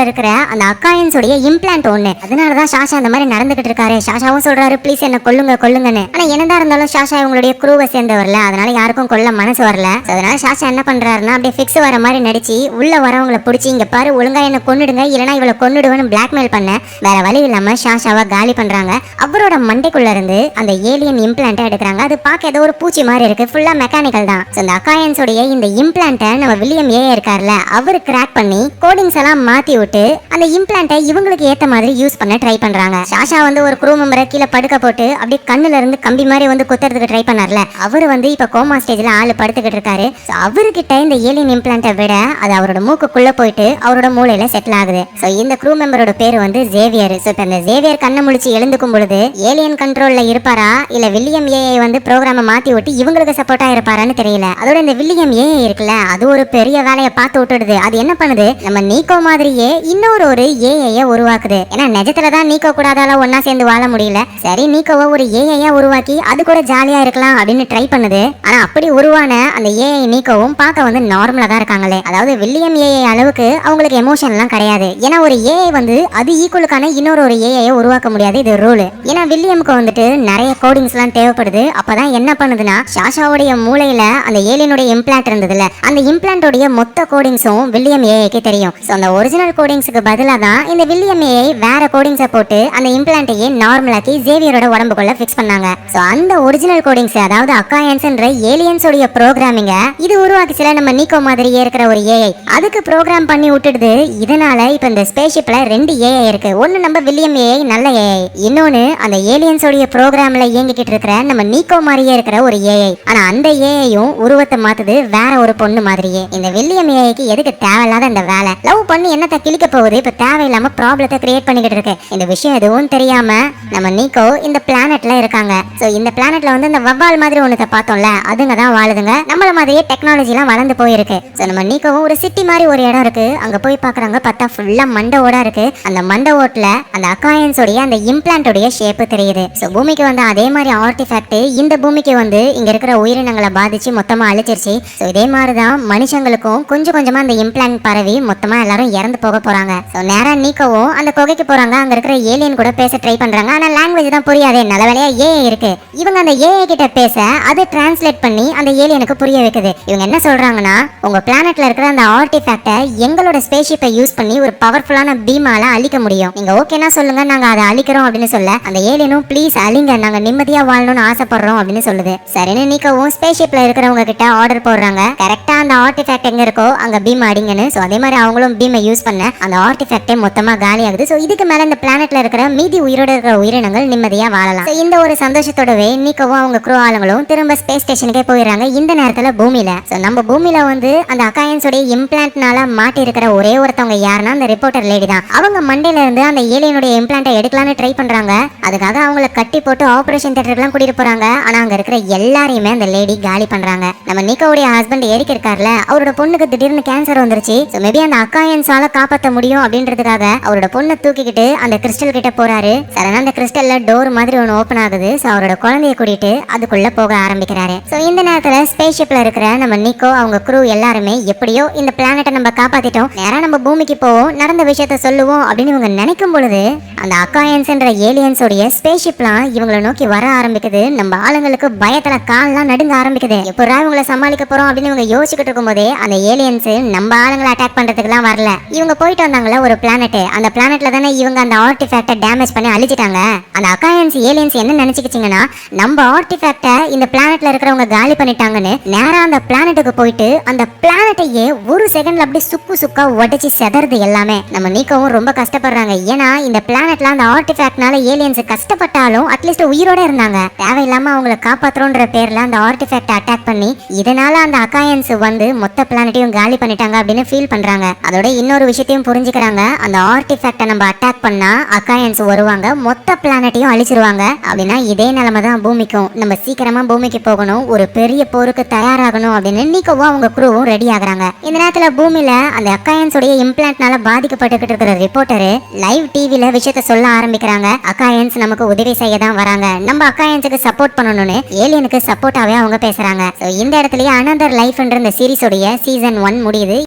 இருக்கிற அந்த அக்காயன்ஸோடைய இம்ப்ளான்ட் ஒன்று. அதனாலதான் ஷாஷா அந்த மாதிரி நடந்துகிட்டு இருக்காரு. ஷாஷாவும் சொல்றாரு, ப்ளீஸ் என்ன கொல்லுங்க கொல்லுங்கன்னு. ஆனா என்னதான் இருந்தாலும் ஷாஷா இவங்களுடைய குரூவை சேர்ந்தவர்ல, அதனால யாருக்கும் கொல்ல மனசு வரல. அதனால ஷாஷா என்ன பண்றாருன்னா அப்படியே ஃபிக்ஸ் வர மாதிரி நடிச்சு உள்ள வரவங்களை பிடிச்சி இங்க பாரு ஒழுங்கா என்ன கொன்னுடுங்க இல்லனா இவளை கொன்னுடுவேன்னு பிளாக்மெயில் பண்ண வேற வழி இல்லாம ஷாஷாவை காலி பண்றாங்க. அவரோட மண்டைக்குள்ள இருந்து அந்த ஏலியன் இம்ப்ளான்ட்டை எடுக்கிறாங்க. அது பார்க்க ஏதோ ஒரு பூச்சி மாதிரி இருக்கு, ஃபுல்லா மெக்கானிக்கல் தான். இந்த அக்காயன்ஸோடைய இந்த இம்ப்ளான்ட்டை நம்ம வில்லியம் ஏ இருக்கார்ல அவர் கிராக் பண்ணி கோடிங்ஸ் எல்லாம் மாத்தி விட்டு அந்த இம்ப்ளான்ட்டை இவங்களுக்கு ஏத்த மாதிரி யூஸ் பண்ண ட்ரை பண்றாங்க. ஷாஷா வந்து ஒரு க்ரூ மெம்பரை கீழே படுக்க போட்டு அப்படியே கண்ணுல இருந்து கம்பி மாதிரி வந்து குத்துறதுக்கு ட்ரை பண்ணார்ல, அவர் வந்து இப்ப கோமா ஸ்டேஜ்ல ஆளு படுத்துக்கிட்டு இருக்காரு. அவர்கிட்ட இந்த ஏலியன் இம்ப்ளான்ட்டை விட அது அவரோட மூக்குக்குள்ள போயிட்டு அவரோட மூளையில செட்டில் ஆகுது. சோ இந்த க்ரூ மெம்பரோட பேர் வந்து ஜேவியர். சோ இந்த ஜேவியர் கண்ணை முழிச்சு எழுந்துக்கும் பொழுது ஏலியன் கண்ட்ரோல்ல இருப்பாரா இல்ல வில்லியம் ஏஐ வந்து ப்ரோக்ராமை மாத்தி விட்டு இவங்களுக்கு சப்போர்ட்டா இருப்பாரான்னு தெரியல. அதோட இந்த வில்லியம் ஏஐ இருக்குல்ல, அது ஒரு பெரிய வேலையை பார்த்து விட்டுடுது. அது என்ன பண்ணுது, நம்ம நீக்கோ மாதிரியே இன்னொரு ஒரு ஏஐ உருவாக்குது. ஏன்னா நிஜத்துலதான் நீக்கோ கூட அதால ஒன்னா சேர்ந்து வாழ முடியல. சரி நீக்கோவை ஒரு ஏஐ உருவாக்கி அது கூட ஜாலியா இருக்கலாம் அப்படின்னு ட்ரை பண்ணுது. ஆனா அப்படி உருவான அந்த ஏஐ நீக்கவும் பார்க்க வந்து நார்மலா தான் இருக்காங்களே. அதாவது வில்லியம் ஏஐ அளவுக்கு அவங்களுக்கு எமோஷன் எல்லாம் கிடையாது. ஏன்னா ஒரு ஏஐ வந்து அது ஈக்குவலுக்கான இன்னொரு ஒரு ஏஐ உருவாக்க முடியாது, இது ரூல். ஏன்னா வில்லியமுக்கு வந்துட்டு நிறைய கோடிங்ஸ் எல்லாம் தேவைப்படுது. அப்பதான் என்ன பண்ணுதுன்னா ஷாஷாவுடைய மூளையில அந்த ஏலியனுடைய இம்ப்ளான்ட் இருந்ததுல அந்த இம்ப்ளான்டோடைய மொத்த கோடிங்ஸும் வில்லியம் ஏஐக்கு தெரியும். ஸோ அந்த ஒரிஜினல் கோடிங்ஸுக்கு பதிலாக தான் இந்த வில்லியம் ஏஐ வேற கோடிங்ஸை போட்டு அந்த இம்ப்ளான்ட்டையே நார்மலாக்கி ஜேவியரோட உடம்புக்குள்ள ஃபிக்ஸ் பண்ணாங்க. ஸோ அந்த ஒரிஜினல் கோடிங்ஸ் அதாவது அக்காயன்ஸ்ன்ற ஏலியன்ஸோடைய ப்ரோக்ராமிங்க இது உருவாக்கிச்சுல நம்ம நீக்கோ மாதிரியே இருக்கிற ஒரு ஏஐ அதுக்கு ப்ரோக்ராம் பண்ணி விட்டுடுது. இதனால இப்ப இந்த ஸ்பேஸ்ஷிப்ல ரெண்டு ஏஐ இருக்கு. ஒன்னு நம்ம வில்லியம் ஏஐ நல்ல ஏஐ, இன்னொன்னு அந்த ஏலியன்ஸோடைய ப்ரோக்ராம்ல இயங்கிக்கிட்டு இருக்கிற நம்ம நீக்கோ மாதிரியே இருக்கிற ஒரு ஏஐ. ஆனா அந்த ஏஐயும் உருவத்தை மாத்துது வேற ஒரு பொண்ணு மாதிரியே. இந்த வில்லியம் ஏஐக்கு எதுக்கு தேவையில்லாத இந்த வேலை, லவ் பண்ணி என்னத்தை கிழிக்க போகுது, இப்ப தேவையில்லாம ப்ராப்ளத்தை கிரியேட் பண்ணிக்கிட்டு இருக்கு. இந்த விஷயம் எதுவும் தெரியாம நம்ம நீக்கோ இந்த பிளானட்ல இருக்காங்க. சோ இந்த பிளானட்ல வந்து இந்த வவ்வால் மாதிரி ஒண்ணுத்த பார்த்தோம்ல, அதுங்க தான் வாழுதுங்க. நம்மள மாதிரியே டெக்னாலஜி எல்லாம் வளர்ந்து போயிருக்கு. சோ நம்ம நீக்கவும் ஒரு சிட்டி மாதிரி ஒரு இடம் இருக்கு, அங்க போய் பாக்குறாங்க. பார்த்தா ஃபுல்லா மண்டை ஓடா இருக்கு. அந்த மண்டை ஓட்டுல அந்த அக்காயன்ஸோடைய அந்த இம்ப்ளான்டோடைய ஷேப் தெரியுது. சோ பூமிக்கு வந்து அதே மாதிரி ஆர்டிஃபேக்ட் இந்த பூமிக்கு வந்து இங்க இருக்கிற உயிரினங்களை பாதிச்சு மொத்தமா அழிச்சிருச்சு. சோ இதே மாதிரிதான் மனுஷங்களுக்கும் கொஞ்சம் கொஞ்சமா அந்த இம்ப்ளான்ட் பரவி மொத்தமா எல்லாரும் இறந்து போக போறாங்க. சோ நேரா நீக்கவும் அந்த குகைக்கு போறாங்க. அங்க இருக்கிற ஏலியன் கூட பேச ட்ரை பண்றாங்க. ஆனா லாங்குவேஜ் தான் புரியாதே. நல்ல வேலையா ஏஐ இருக்கு. இவங்க அந்த ஏஐ கிட்ட பேச அதை டிரான்ஸ்லேட் பண்ணி அந்த ஏலியனுக்கு புரிய வைக்குது. இவங்க என்ன சொல்றாங்கன்னா, உங்க பிளானட்ல இருக்கிற அந்த ஆர்டிஃபேக்ட்டை எங்களோட ஸ்பேஸ்ஷிப்பை யூஸ் பண்ணி ஒரு பவர்ஃபுல்லான பீமால அழிக்க முடியும். நீங்க ஓகேனா சொல்லுங்க, நாங்க அதை அழிக்கிறோம் அப்படின்னு சொல்ல அந்த ஏலியனும் ப்ளீஸ் அழிங்க, நாங்க நிம்மதியா வாழணும்னு ஆசைப்படுறோம் அப்படின்னு சொல்லுது. சரின்னு நீக்கவும் ஸ்பேஸ்ஷிப்ல இருக்கிறவங்க கிட்ட ஆர்டர் போடுறாங்க. கரெக்டா அந்த ஆர்டிஃபேக்ட் எங்க இருக்கோ அங்க பீம் அடிங்கன்னு. சோ அதே மாதிரி அவங்களும் பீமை யூஸ் பண்ண அந்த ஆர்டிஃபேக்டே மொத்தமா காலி ஆகுது. சோ இதுக்கு மேல இந்த பிளானட்ல இருக்கிற மீதி உயிரோட இருக்கிற உயிரினங்கள் நிம்மதியா வாழலாம். இந்த ஒரு சந்தோஷத்தோடவே நீக்கவும் அவங்க க்ரூ ஆளுங்களும் திரும்ப ஸ்பேஸ் ஸ்டேஷனுக்கே போயிடுறாங்க. இந்த நேரத்துல பூமியில நம்ம பூமியில வந்து அந்த அக்காயன்ஸோடைய இம்ப்ளான்ட்னால மாட்டி இருக்கிற ஒரே ஒருத்தவங்க யாருன்னா அந்த ரிப்போர்ட்டர் லேடி லேடி தான். அவங்க மண்டையில இருந்து அந்த ஏலியனுடைய இம்ப்ளான்ட்டை எடுக்கலாம்னு ட்ரை பண்றாங்க. அதுக்காக அவங்கள கட்டி போட்டு ஆபரேஷன் தியேட்டருக்குலாம் கூட்டிட்டு போறாங்க. ஆனா அங்க இருக்கிற எல்லாரையுமே அந்த லேடி காலி பண்றாங்க. நம்ம நிக்கோவுடைய ஹஸ்பண்ட் எரிக் இருக்கார்ல, அவரோட பொண்ணுக்கு திடீர்னு கேன்சர் வந்துருச்சு. சோ மேபி அந்த அக்காயன்ஸால காப்பாற்ற முடியும் அப்படின்றதுக்காக அவரோட பொண்ணை தூக்கிக்கிட்டு அந்த கிறிஸ்டல் கிட்ட போறாரு. சடனா அந்த கிறிஸ்டல்ல டோர் மாதிரி ஒன்று ஓபன் ஆகுது. சோ அவரோட குழந்தைய கூட்டிட்டு அதுக்குள்ள போக ஆரம்பிக்கிறாரு. சோ இந்த நேரத்துல ஸ்பேஸ் ஷிப்ல இருக்கிற நம்ம நிக்கோ அவங்க குரூ எல்லாருமே எப்படியோ இந்த பிளானட்டை நம்ம காப்பாத்திட்டோம், நேரா நம்ம பூமிக்கு போவோம், நடந்த விஷயத்த சொல்லுவோம் அப்படின்னு இவங்க நினைக்கும் பொழுது அந்த அக்காயன்ஸ்ன்ற ஏலியன்ஸோடைய ஸ்பேஸ் ஷிப்லாம் இவங்களை நோக்கி வர ஆரம்பிக்குது. நம்ம ஆளுங்களுக்கு பயத்துல கால்லாம் நடுங்க ஆரம்பிக்குது. எப்படா இவங்களை சமாளிக்க போறோம் அப்படின்னு இவங்க யோசிச்சுட்டு இருக்கும் போதே அந்த ஏலியன்ஸ் நம்ம ஆளுங்களை அட்டாக் பண்றதுக்குலாம் வரல. இவங்க போயிட்டு வந்தாங்களா ஒரு பிளானட், அந்த பிளானட்ல தானே இவங்க அந்த ஆர்டிஃபேக்டை டேமேஜ் பண்ணி அழிச்சிட்டாங்க. அந்த அக்காயன்ஸ் ஏலியன்ஸ் என்ன நினைச்சுக்கிச்சிங்கன்னா நம்ம ஆர்டிஃபேக்டை இந்த பிளானட்ல இருக்கிறவங்க காலி பண்ணிட்டாங்கன்னு நேரா அந்த பிளானட்டுக்கு போயிட்டு அந்த பிளானட்டையே ஒரு செகண்ட்ல அப்படி சுக்கு சுக்கா உடைச்சு செதறது எல்லாமே. நம்ம நீக்கவும் ரொம்ப கஷ்டப்படுறாங்க. ஏன்னா இந்த பிளானட்ல அந்த ஆர்டிஃபேக்ட்னால ஏலியன்ஸ் கஷ்டப்பட்டாலும் அட்லீஸ்ட் உயிரோட இருந்தாங்க. தேவையில்லாம அவங்கள காப்பாத்துறோன்ற பேர்ல அந்த ஆர்டிஃபேக்ட் அட்டாக் பண்ணி இதனால அந்த அக்காயன்ஸ் வந்து மொத்த பிளானட்டையும் காலி பண்ணிட்டாங்க அப்படின்னு ஃபீல் பண்றாங்க. அதோட இன்னொரு விஷயத்தையும் புரிஞ்சுக்கிறாங்க. அந்த ஆர்டிஃபேக்டை நம்ம அட்டாக் பண்ணா அக்காயன்ஸ் வருவாங்க, மொத்த பிளானட்டையும் அழிச்சிருவாங்க. அப்படின்னா இதே நிலைமை தான் பூமிக்கும். நம்ம சீக்கிரமா பூமிக்கு போகணும், ஒரு பெரிய போருக்கு தயாராகணும் அப்படின்னு நீக்கவும் அவங்க குரூவும் ரெடி ஆகுறாங்க. இந்த நேரத்துல பூமியில அந்த அக்காயன்ஸோடைய இம்ப்ளான்ட்னால பாதிக்கப்பட்டுக்கிட்டு இருக்கிற ரிப்போர்ட்டரு லைவ் டிவில விஷயத்த சொல்ல ஆரம்பிக்கிறாங்க. அக்காயன்ஸ் நமக்கு உதவி செய்ய தான் வராங்க, நம்ம அக்காயன்ஸுக்கு சப்போர்ட் பண்ணணும்னு ஏலியனுக்கு சப்போர்ட்டாவே அவங்க பேசுறாங்க. இந்த இடத்துலயே அனதர் லைஃப்ன்ற இந்த சீரிஸோடைய சீசன் 1 முடியுது.